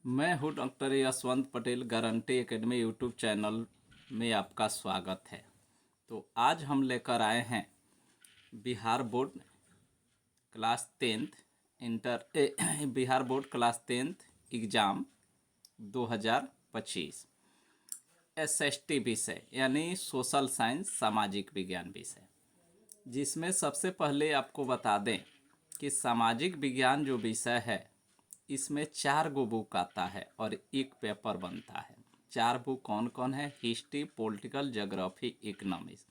मैं हूं doctor Yashwant Patel. Guarantee academy YouTube channel में आपका स्वागत है। तो आज हम लेकर आए हैं Bihar board class 10th Bihar board class 10th exam 2025 SST विषय यानी सोशल साइंस सामाजिक विज्ञान विषय, जिसमें सबसे पहले आपको बता दें कि सामाजिक विज्ञान जो विषय है इसमें 4 गो बुक आता है और एक पेपर बनता है। 4 बुक कौन कौन है? History, political, geography, economics.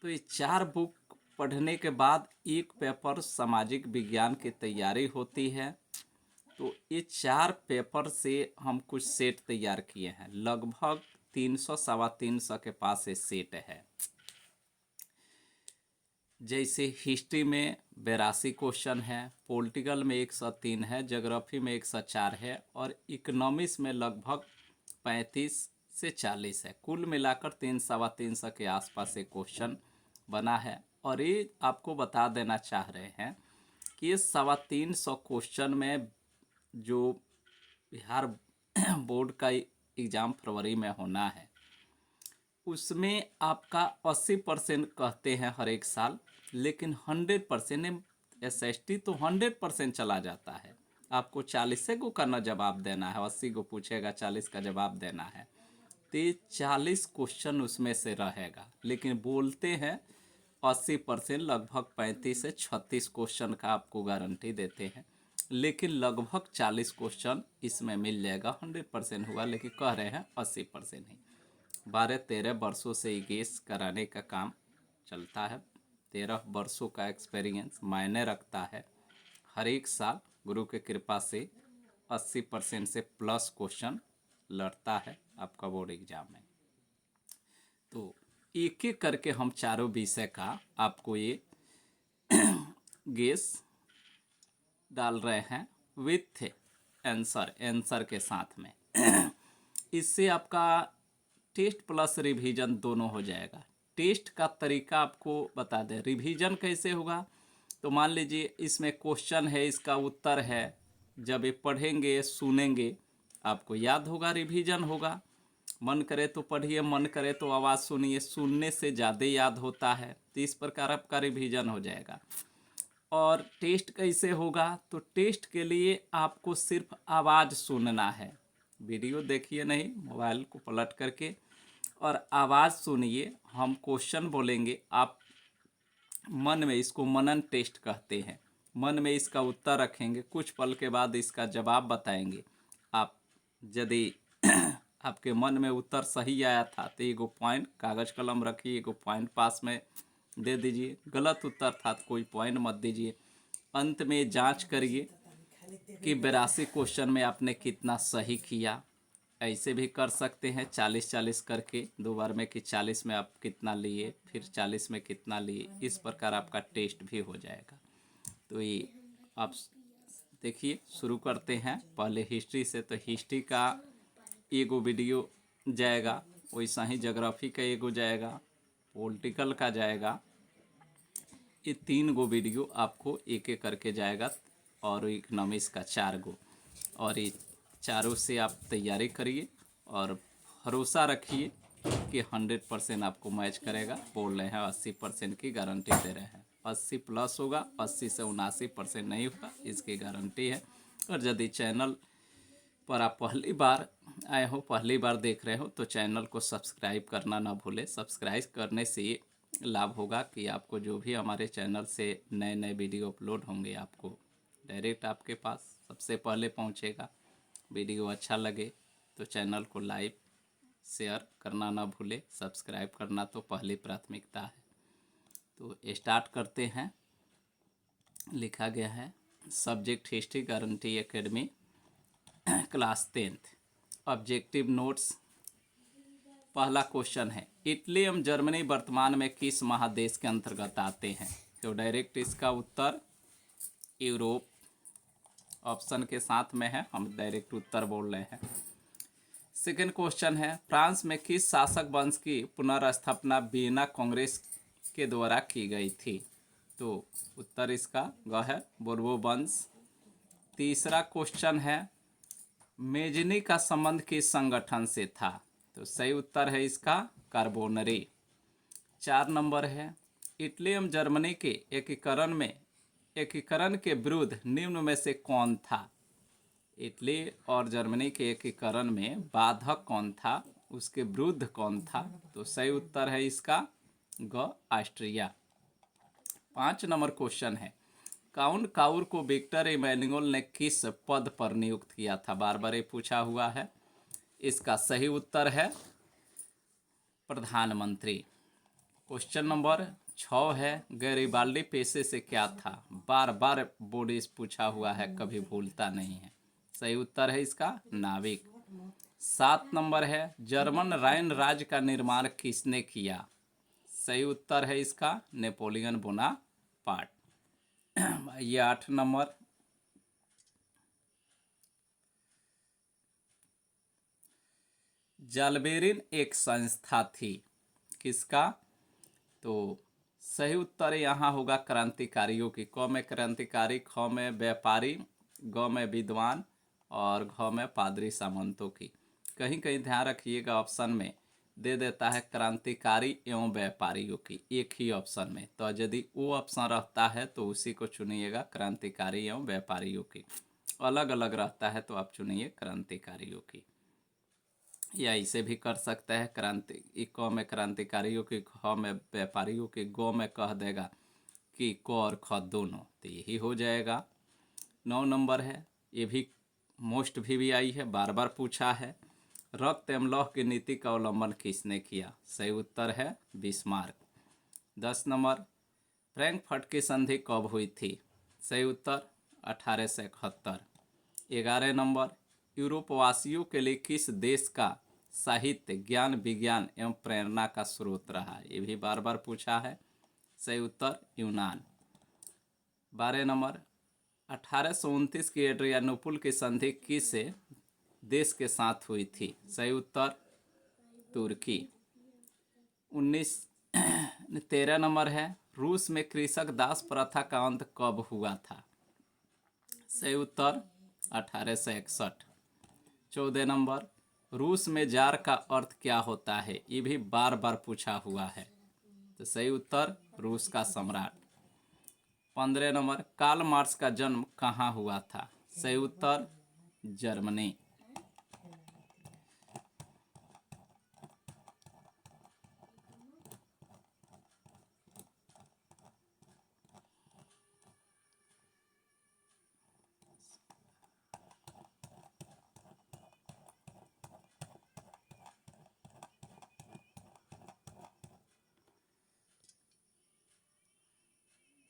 तो ये 4 बुक पढ़ने के बाद एक पेपर सामाजिक विज्ञान की तैयारी होती है। तो ये 4 पेपर से हम कुछ सेट तैयार किए हैं। लगभग 300 सवा 300 के पास ये सेट है। जैसे हिस्ट्री में 82 क्वेश्चन है, पॉलिटिकल में 103 है, ज्योग्राफी में 104 है और इकोनॉमिक्स में लगभग 35 से 40 है। कुल मिलाकर 300 के आसपास एक क्वेश्चन बना है। और ये आपको बता देना चाह रहे हैं कि ये 350 क्वेश्चन में जो बिहार बोर्ड का एग्ज़ाम फरवरी में होना है उसमें आपका 80% कहते हैं हर एक साल, लेकिन 100% SST तो 100% चला जाता है। आपको 40 को का न जवाब देना है, 80 को पूछेगा 40 का जवाब देना है, तो 40 क्वेश्चन उसमें से रहेगा। लेकिन बोलते हैं 80%, लगभग 35 से 36 क्वेश्चन का आपको गारंटी देते हैं, लेकिन लगभग 40 क्वेश्चन इसमें मिल जाएगा। 100% हुआ, लेकिन कह रहे हैं 80% ही। 12-13 वर्षों से ये गेस कराने का काम चलता है। 13 वर्षों का एक्सपीरियंस मायने रखता है। हर एक साल गुरु के कृपा से 80% से प्लस क्वेश्चन लड़ता है आपका बोर्ड एग्जाम में। तो एक एक करके हम चारों विषय का आपको ये गेस डाल रहे हैं विथ आंसर के साथ में। इससे आपका टेस्ट प्लस रिवीजन दोनों हो जाएगा। टेस्ट का तरीका आपको बता दें, रिवीजन कैसे होगा। तो मान लीजिए इसमें क्वेश्चन है, इसका उत्तर है, जब ये पढ़ेंगे सुनेंगे आपको याद होगा, रिवीजन होगा। मन करे तो पढ़िए, मन करे तो आवाज़ सुनिए, सुनने से ज़्यादा याद होता है। तो इस प्रकार आपका रिवीजन हो जाएगा। और टेस्ट कैसे होगा? तो टेस्ट के लिए आपको सिर्फ आवाज़ सुनना है, वीडियो देखिए नहीं, मोबाइल को पलट करके और आवाज़ सुनिए। हम क्वेश्चन बोलेंगे, आप मन में, इसको मनन टेस्ट कहते हैं, मन में इसका उत्तर रखेंगे, कुछ पल के बाद इसका जवाब बताएंगे। आप यदि आपके मन में उत्तर सही आया था तो एगो पॉइंट कागज़ कलम रखिए, एगो पॉइंट पास में दे दीजिए। गलत उत्तर था तो कोई पॉइंट मत दीजिए। अंत में जांच करिए कि 82 क्वेश्चन में आपने कितना सही किया। ऐसे भी कर सकते हैं 40-40 करके, 2 बार में कि 40 में आप कितना लिए, फिर 40 में कितना लिए। इस प्रकार आपका टेस्ट भी हो जाएगा। तो ये आप देखिए, शुरू करते हैं पहले हिस्ट्री से। तो हिस्ट्री का एगो वीडियो जाएगा, वैसा ही ज्योग्राफी का एगो जाएगा, पॉलिटिकल का जाएगा। ये 3 गो वीडियो आपको एक एक करके जाएगा और इकोनॉमिक्स का 4 गो। और ये चारों से आप तैयारी करिए और भरोसा रखिए कि 100% आपको मैच करेगा। बोल रहे हैं 80% की गारंटी दे रहे हैं। 80 प्लस होगा, 80 से 79% नहीं होगा, इसकी गारंटी है। और यदि चैनल पर आप पहली बार आए हो, पहली बार देख रहे हो, तो चैनल को सब्सक्राइब करना ना भूलें। सब्सक्राइब करने से ये लाभ होगा कि आपको जो भी हमारे चैनल से नए नए वीडियो अपलोड होंगे, आपको डायरेक्ट आपके पास सबसे पहले पहुंचेगा। वीडियो अच्छा लगे तो चैनल को लाइक शेयर करना ना भूले, सब्सक्राइब करना तो पहली प्राथमिकता है। तो स्टार्ट करते हैं। लिखा गया है subject history, guarantee academy class 10th। Objective notes. पहला क्वेश्चन है, इटली एवं जर्मनी वर्तमान में किस महादेश के अंतर्गत आते हैं? तो डायरेक्ट इसका उत्तर यूरोप ऑप्शन के साथ में है, हम डायरेक्ट उत्तर बोल रहे हैं। सेकेंड क्वेश्चन है, फ्रांस में किस शासक वंश की पुनर्स्थापना वियना कांग्रेस के द्वारा की गई थी? तो उत्तर इसका ग है बोर्बो वंश। तीसरा क्वेश्चन है, मेजनी का संबंध किस संगठन से था? तो सही उत्तर है इसका कार्बोनरी। 4 नंबर है, इटली एवं जर्मनी के एकीकरण के विरुद्ध निम्न में से कौन था? इटली और जर्मनी के एकीकरण में बाधक कौन था, उसके विरुद्ध कौन था? तो सही उत्तर है इसका ऑस्ट्रिया। 5 नंबर क्वेश्चन है, काउंट काउर को विक्टर इमैनुअल ने किस पद पर नियुक्त किया था? बार बार ये पूछा हुआ है। इसका सही उत्तर है प्रधानमंत्री। क्वेश्चन नंबर 6 है, गैरिबाल्डी पेशे से क्या था? बार बार बोर्ड इस पूछा हुआ है, कभी भूलता नहीं है। सही उत्तर है इसका नाविक। 7 नंबर है, जर्मन राइन राज्य का निर्माण किसने किया? सही उत्तर है इसका नेपोलियन बोनापार्ट। ये 8 नंबर, जालबेरिन एक संस्था थी, किसका? तो सही उत्तर यहाँ होगा क्रांतिकारियों की। क में क्रांतिकारी, ख में व्यापारी, ग में विद्वान और घ में पादरी सामंतों की। कहीं कहीं ध्यान रखिएगा, ऑप्शन में दे देता है क्रांतिकारी एवं व्यापारियों की, एक ही ऑप्शन में। तो यदि वो ऑप्शन रहता है तो उसी को चुनिएगा, क्रांतिकारी एवं व्यापारियों की। अलग अलग रहता है तो आप चुनिए क्रांतिकारियों की, या इसे भी कर सकते हैं क्रांति, क में क्रांतिकारियों की, ख में व्यापारियों की, गो में कह देगा कि क और ख दोनों, तो यही हो जाएगा। 9 नंबर है, ये भी मोस्ट भी आई है, बार बार पूछा है, रक्त एवं लौह की नीति का अवलंबन किसने किया? सही उत्तर है बिस्मार्क। 10 नंबर, फ्रैंकफर्ट की संधि कब हुई थी? सही उत्तर 1871। 11 नंबर, यूरोपवासियों के लिए किस देश का साहित्य ज्ञान विज्ञान एवं प्रेरणा का स्रोत रहा? ये भी बार बार पूछा है। सही उत्तर यूनान। 12 नंबर, 1829 की एड्रियानोपुल की संधि किस देश के साथ हुई थी? सही उत्तर तुर्की। 13 नंबर है, रूस में कृषक दास प्रथा का अंत कब हुआ था? सही उत्तर 1861। 14 नंबर, रूस में जार का अर्थ क्या होता है? ये भी बार बार पूछा हुआ है, तो सही उत्तर रूस का सम्राट। 15 नंबर, कार्ल मार्क्स का जन्म कहाँ हुआ था? सही उत्तर जर्मनी।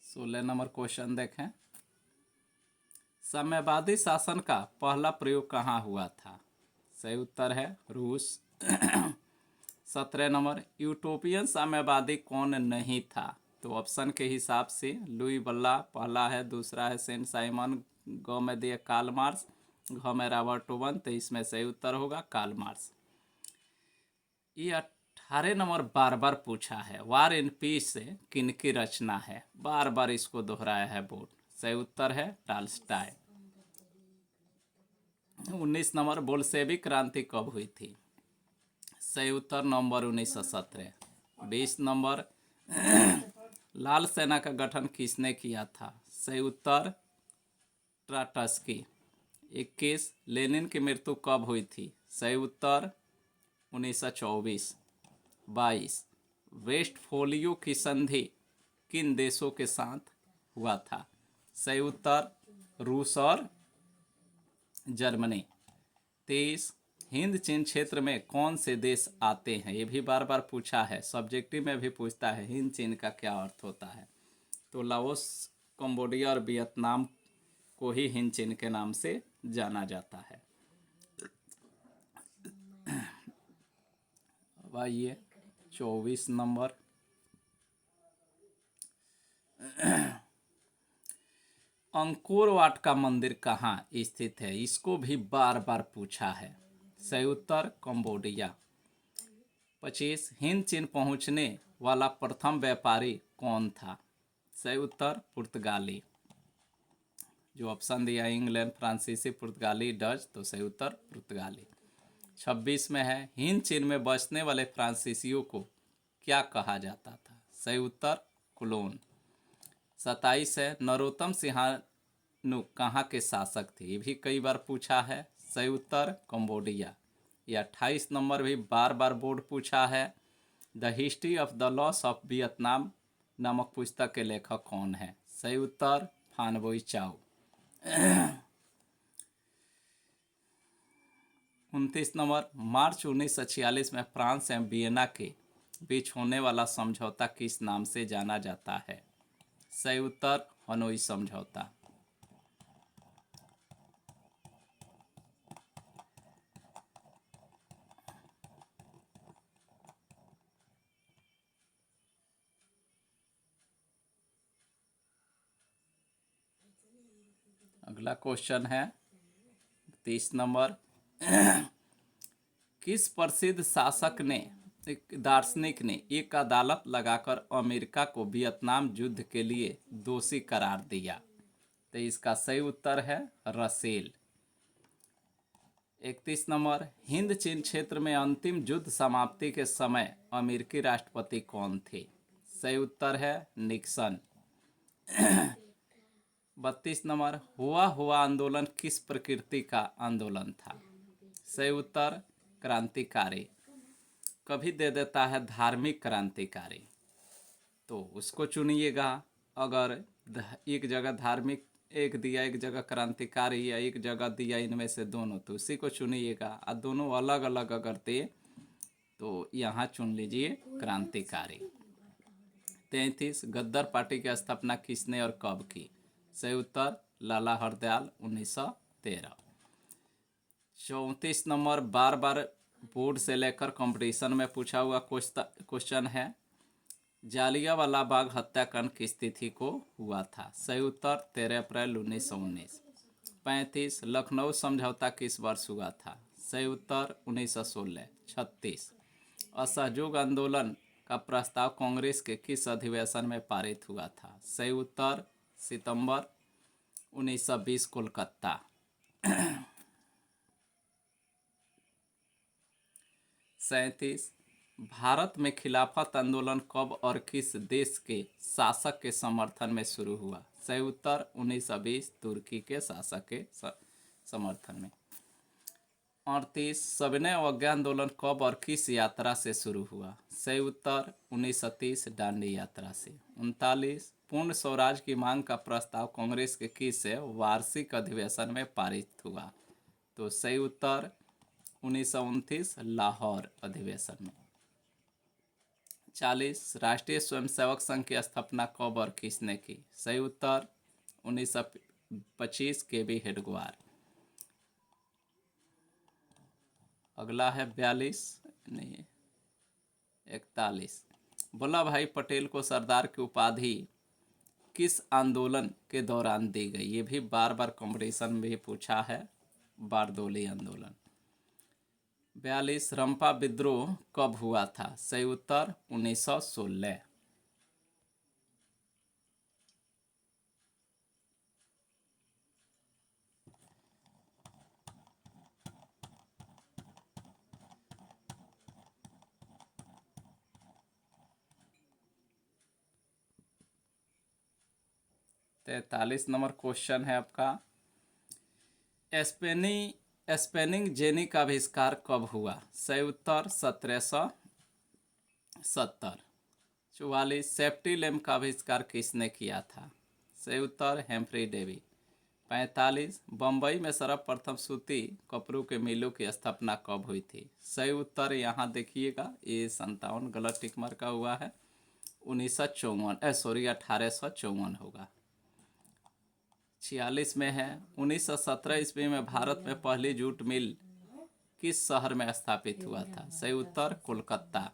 16 नंबर क्वेश्चन देखें, साम्यवादी शासन का पहला प्रयोग कहाँ हुआ था? सही उत्तर है रूस। 17 नंबर, यूटोपियन साम्यवादी कौन नहीं था? तो ऑप्शन के हिसाब से लुई बल्ला पहला है, दूसरा है सेंट साइमन, ग में दिए कार्ल मार्क्स, घ में रॉबर्ट ओवन, तो इसमें सही उत्तर होगा कार्ल मार्क्स। ये 18 नंबर बार बार पूछा है, वार एंड पीस से किनकी रचना है? बार बार इसको दोहराया है बोर्ड। सही उत्तर है टॉल्स्टॉय। 19 नंबर, बोल्शेविक क्रांति कब हुई थी? सही उत्तर नवंबर 1917। 20 नंबर, लाल सेना का गठन किसने किया था? सही उत्तर ट्राटस्की। 21, लेनिन की मृत्यु कब हुई थी? सही उत्तर 1924। 22, वेस्टफोलियो की संधि किन देशों के साथ हुआ था? सही उत्तर रूस और जर्मनी। 23, हिंद चीन क्षेत्र में कौन से देश आते हैं? ये भी बार बार पूछा है, सब्जेक्टिव में भी पूछता है, हिंद चीन का क्या अर्थ होता है? तो लाओस, कंबोडिया और वियतनाम को ही हिंद चीन के नाम से जाना जाता है। अब आइए 24 नंबर, अंकोर वाट का मंदिर कहाँ स्थित है? इसको भी बार बार पूछा है। सही उत्तर कंबोडिया। 25, हिंद चीन पहुँचने वाला प्रथम व्यापारी कौन था? सही उत्तर पुर्तगाली। जो ऑप्शन दिया इंग्लैंड, फ्रांसीसी, पुर्तगाली, डच, तो सही उत्तर पुर्तगाली। 26 में है हिंद चीन में बसने वाले फ्रांसीसियों को क्या कहा जाता था? सही उत्तर कुलोन। 27 है नरोत्तम सिंहानु कहाँ के शासक थे? ये भी कई बार पूछा है। सही उत्तर कंबोडिया। ये 28 नंबर भी बार बार बोर्ड पूछा है। The history of the loss of Vietnam नामक पुस्तक के लेखक कौन है? सही उत्तर फान बोई चाओ। 29 नंबर मार्च 1946 में फ्रांस एवं वियना के बीच होने वाला समझौता किस नाम से जाना जाता है? सही उत्तर हनोई समझौता। अगला क्वेश्चन है 30 नंबर किस प्रसिद्ध शासक ने दार्शनिक ने एक अदालत लगाकर अमेरिका को वियतनाम युद्ध के लिए दोषी करार दिया? तो इसका सही उत्तर है रसेल। 31 नंबर हिंद चीन क्षेत्र में अंतिम युद्ध समाप्ति के समय अमेरिकी राष्ट्रपति कौन थे? सही उत्तर है निक्सन। 32 नंबर हुआ आंदोलन किस प्रकृति का आंदोलन था? सही उत्तर क्रांतिकारी। कभी दे देता है धार्मिक क्रांतिकारी, तो उसको चुनिएगा। अगर एक जगह धार्मिक एक दिया, एक जगह क्रांतिकारी, या एक जगह दिया इनमें से दोनों, तो उसी को चुनिएगा। और दोनों अलग अलग अगर दे तो यहाँ चुन लीजिए क्रांतिकारी। 33 गद्दार पार्टी की स्थापना किसने और कब की? सही उत्तर लाला हरदयाल 1913। 34 नंबर बार बार बोर्ड से लेकर कंपटीशन में पूछा हुआ क्वेश्चन है जालियांवाला बाग हत्याकांड किस तिथि को हुआ था? सही उत्तर 13 अप्रैल 1919। 35 लखनऊ समझौता किस वर्ष हुआ था? सही उत्तर 1916। 36 असहयोग आंदोलन का प्रस्ताव कांग्रेस के किस अधिवेशन में पारित हुआ था? सही उत्तर सितंबर 1920 कोलकाता। 37 भारत में खिलाफत आंदोलन कब और किस देश के शासक के समर्थन में शुरू हुआ? सही उत्तर 1920 तुर्की के शासक के समर्थन में। 38 सविनय अवज्ञा आंदोलन कब और किस यात्रा से शुरू हुआ? सही उत्तर 1930 दांडी यात्रा से। 39 पूर्ण स्वराज की मांग का प्रस्ताव कांग्रेस के किस वार्षिक अधिवेशन में पारित हुआ? तो सही उत्तर 1929 लाहौर अधिवेशन में। 40 राष्ट्रीय स्वयंसेवक संघ की स्थापना कब और किसने की? सही उत्तर 1925 के बी हेडगेवार। अगला है 41 वल्लभ भाई पटेल को सरदार की उपाधि किस आंदोलन के दौरान दी गई? ये भी बार बार कंपटीशन में भी पूछा है, बारदोली आंदोलन। 42 रंपा विद्रोह कब हुआ था? सही उत्तर 1916। तैतालीस नंबर क्वेश्चन है आपका स्पेनिंग जेनी का आविष्कार कब हुआ? सही उत्तर 1770। 44 सेफ्टी लैम्प का आविष्कार किसने किया था? सही उत्तर हेम्फ्री डेवी। 45 बम्बई में सर्वप्रथम सूती कपड़ों के मिलों की स्थापना कब हुई थी? सही उत्तर यहाँ देखिएगा, ये 57 गलत टिक मार का हुआ है, 1854 होगा। 46 में है 1917 ईस्वी में भारत में पहली जूट मिल किस शहर में स्थापित हुआ था? सही उत्तर कोलकाता।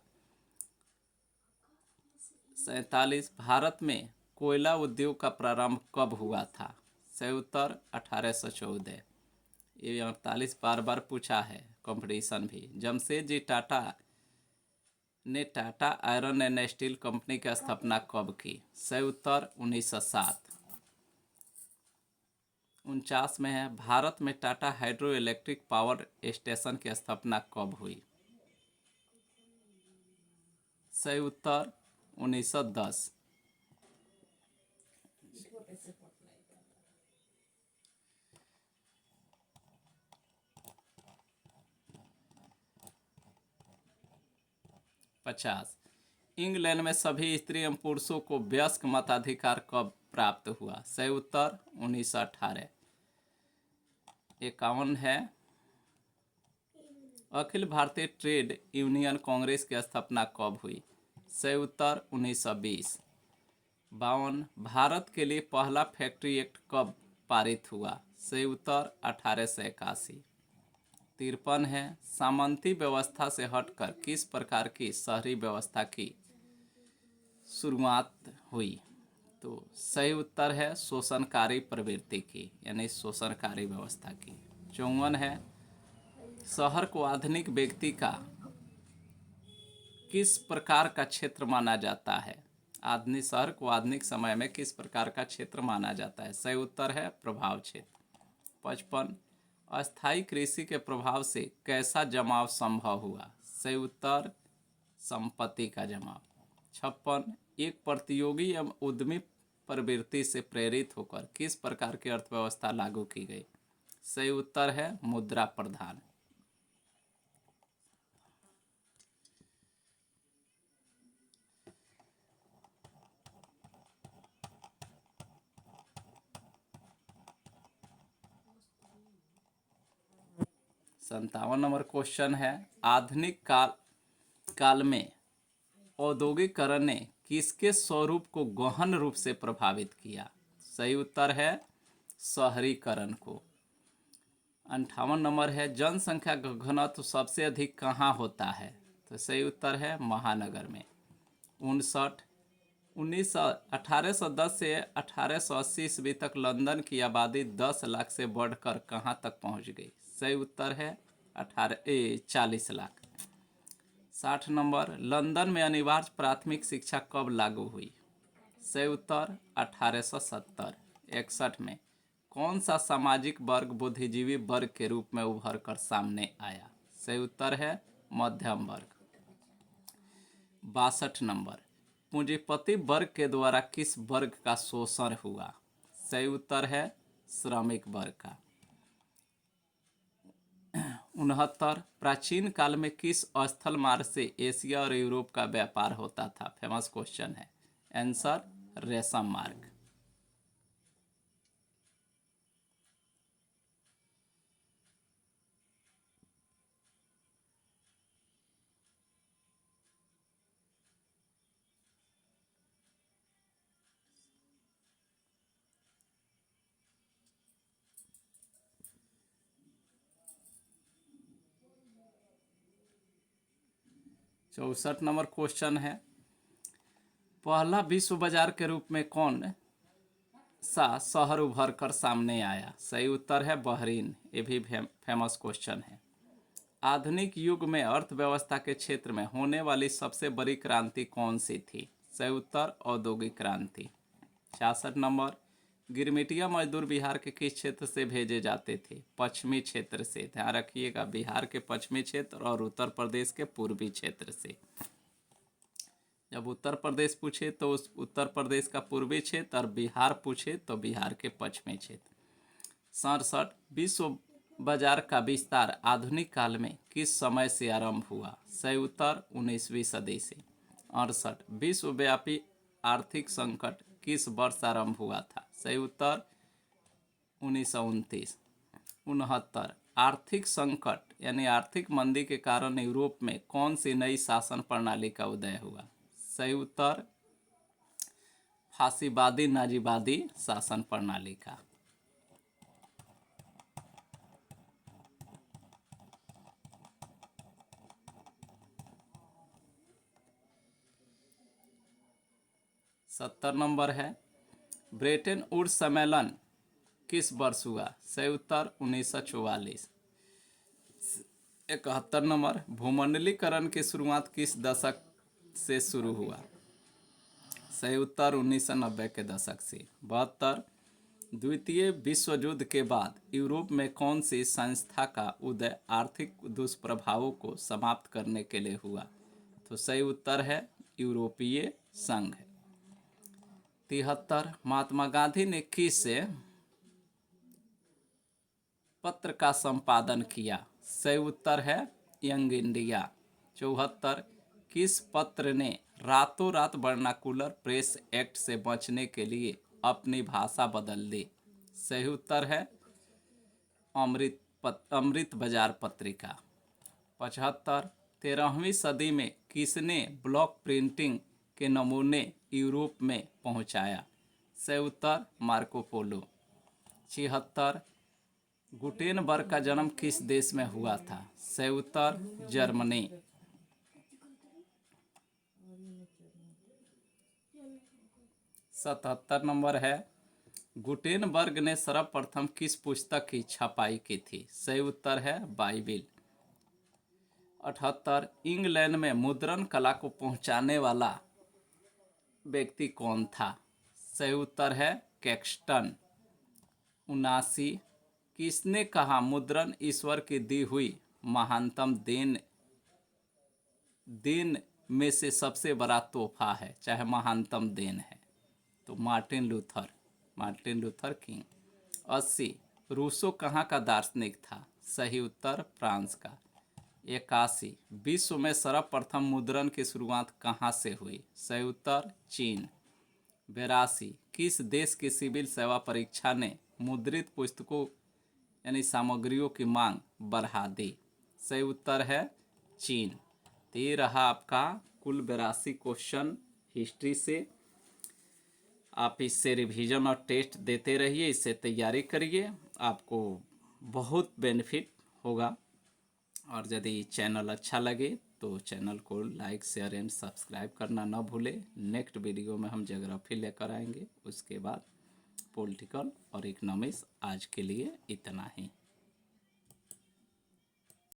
47 भारत में कोयला उद्योग का प्रारंभ कब हुआ था? सही उत्तर 1814। ये 48 बार बार पूछा है कंपटीशन भी। जमशेदजी टाटा ने Tata iron and steel company की स्थापना कब की? सही उत्तर 1907। 49 में है भारत में Tata hydro electric power station की स्थापना कब हुई? सही उत्तर 1910। पचास, इंग्लैंड में सभी स्त्री एवं पुरुषों को वयस्क मताधिकार कब प्राप्त हुआ? सही उत्तर 1918। 51 है अखिल भारतीय ट्रेड यूनियन कांग्रेस की स्थापना कब हुई? सही उत्तर 1920। 52, भारत के लिए पहला फैक्ट्री एक्ट कब पारित हुआ? सही उत्तर 1881। 53 है सामंती व्यवस्था से हटकर किस प्रकार की शहरी व्यवस्था की शुरुआत हुई? तो सही उत्तर है शोषणकारी प्रवृत्ति की, यानी शोषणकारी व्यवस्था की। 54 है शहर को आधुनिक व्यक्ति का किस प्रकार का क्षेत्र माना जाता है? आधुनिक शहर को आधुनिक समय में किस प्रकार का क्षेत्र माना जाता है? सही उत्तर है प्रभाव क्षेत्र। 55, अस्थायी कृषि के प्रभाव से कैसा जमाव संभव हुआ? सही उत्तर संपत्ति का जमाव। 56, एक प्रतियोगी एवं उद्यमी प्रवृत्ति से प्रेरित होकर किस प्रकार की अर्थव्यवस्था लागू की गई? सही उत्तर है मुद्रा प्रधान। संतावन नंबर क्वेश्चन है आधुनिक काल में औद्योगिकरण ने किसके स्वरूप को गहन रूप से प्रभावित किया? सही उत्तर है शहरीकरण को। 58 नंबर है जनसंख्या का घनत्व सबसे अधिक कहाँ होता है? तो सही उत्तर है महानगर में। 59, 1810 से 1880 ईस्वी तक लंदन की आबादी 10 लाख से बढ़कर कहाँ तक पहुँच गई? सही उत्तर है 40 लाख। 60 नंबर लंदन में अनिवार्य प्राथमिक शिक्षा कब लागू हुई? सही उत्तर 1870। 61 में कौन सा सामाजिक वर्ग बुद्धिजीवी वर्ग के रूप में उभर कर सामने आया? सही उत्तर है मध्यम वर्ग। 62 नंबर पूंजीपति वर्ग के द्वारा किस वर्ग का शोषण हुआ? सही उत्तर है श्रमिक वर्ग का। 69 प्राचीन काल में किस स्थल मार्ग से एशिया और यूरोप का व्यापार होता था? फेमस क्वेश्चन है। आंसर रेशम मार्ग। चौसठ नंबर क्वेश्चन है पहला विश्व बाजार के रूप में कौन सा शहर उभर कर सामने आया? सही उत्तर है बहरीन। ये भी फेमस क्वेश्चन है। आधुनिक युग में अर्थव्यवस्था के क्षेत्र में होने वाली सबसे बड़ी क्रांति कौन सी थी? सही उत्तर औद्योगिक क्रांति। 66 नंबर गिरमिटिया मजदूर बिहार के किस क्षेत्र से भेजे जाते थे? पश्चिमी क्षेत्र से। ध्यान रखिएगा बिहार के पश्चिमी क्षेत्र और उत्तर प्रदेश के पूर्वी क्षेत्र से। जब उत्तर प्रदेश पूछे तो उस उत्तर प्रदेश का पूर्वी क्षेत्र और बिहार पूछे तो बिहार के पश्चिमी क्षेत्र। 67 विश्व बाजार का विस्तार आधुनिक काल में किस समय से आरंभ हुआ? सही उत्तर 19वीं सदी से। 68 विश्वव्यापी आर्थिक संकट किस वर्ष आरंभ हुआ था? सही उत्तर 1929। 69 आर्थिक संकट यानी आर्थिक मंदी के कारण यूरोप में कौन सी नई शासन प्रणाली का उदय हुआ? सही उत्तर फासीवादी नाजीवादी शासन प्रणाली का। सत्तर नंबर है ब्रेटन वुड्स सम्मेलन किस वर्ष हुआ? सही उत्तर 1944। 71 नंबर भूमंडलीकरण की शुरुआत किस दशक से शुरू हुआ? सही उत्तर 1990 के दशक से। 72 द्वितीय विश्व युद्ध के बाद यूरोप में कौन सी संस्था का उदय आर्थिक दुष्प्रभावों को समाप्त करने के लिए हुआ? तो सही उत्तर है यूरोपीय संघ। 73 महात्मा गांधी ने किस पत्र का संपादन किया? सही उत्तर है यंग इंडिया। 74 किस पत्र ने रातों रात वर्नाकुलर प्रेस एक्ट से बचने के लिए अपनी भाषा बदल दी? सही उत्तर है अमृत बाजार पत्रिका। 75 13वीं सदी में किसने ब्लॉक प्रिंटिंग के नमूने यूरोप में पहुंचाया? सही उत्तर मार्को पोलो। 76 गुटेनबर्ग का जन्म किस देश में हुआ था? सही उत्तर जर्मनी। 77 नंबर है गुटेनबर्ग ने सर्वप्रथम किस पुस्तक की छपाई की थी? सही उत्तर है बाइबिल। 78 इंग्लैंड में मुद्रण कला को पहुंचाने वाला व्यक्ति कौन था? सही उत्तर है कैक्सटन। 79 किसने कहा मुद्रण ईश्वर की दी हुई महानतम देन में से सबसे बड़ा तोहफा है, चाहे महानतम देन है? तो मार्टिन लूथर किंग। 80 रूसो कहाँ का दार्शनिक था? सही उत्तर फ्रांस का। 81 विश्व में सर्वप्रथम मुद्रण की शुरुआत कहाँ से हुई? सही उत्तर चीन। 82 किस देश की सिविल सेवा परीक्षा ने मुद्रित पुस्तकों यानी सामग्रियों की मांग बढ़ा दी? सही उत्तर है चीन। तो ये रहा आपका कुल 82 क्वेश्चन हिस्ट्री से। आप इससे रिवीजन और टेस्ट देते रहिए, इससे तैयारी करिए, आपको बहुत बेनिफिट होगा। और यदि चैनल अच्छा लगे तो चैनल को लाइक शेयर एंड सब्सक्राइब करना ना भूलें। नेक्स्ट वीडियो में हम ज्योग्राफी लेकर आएंगे, उसके बाद पॉलिटिकल और इकोनॉमिक्स। आज के लिए इतना ही।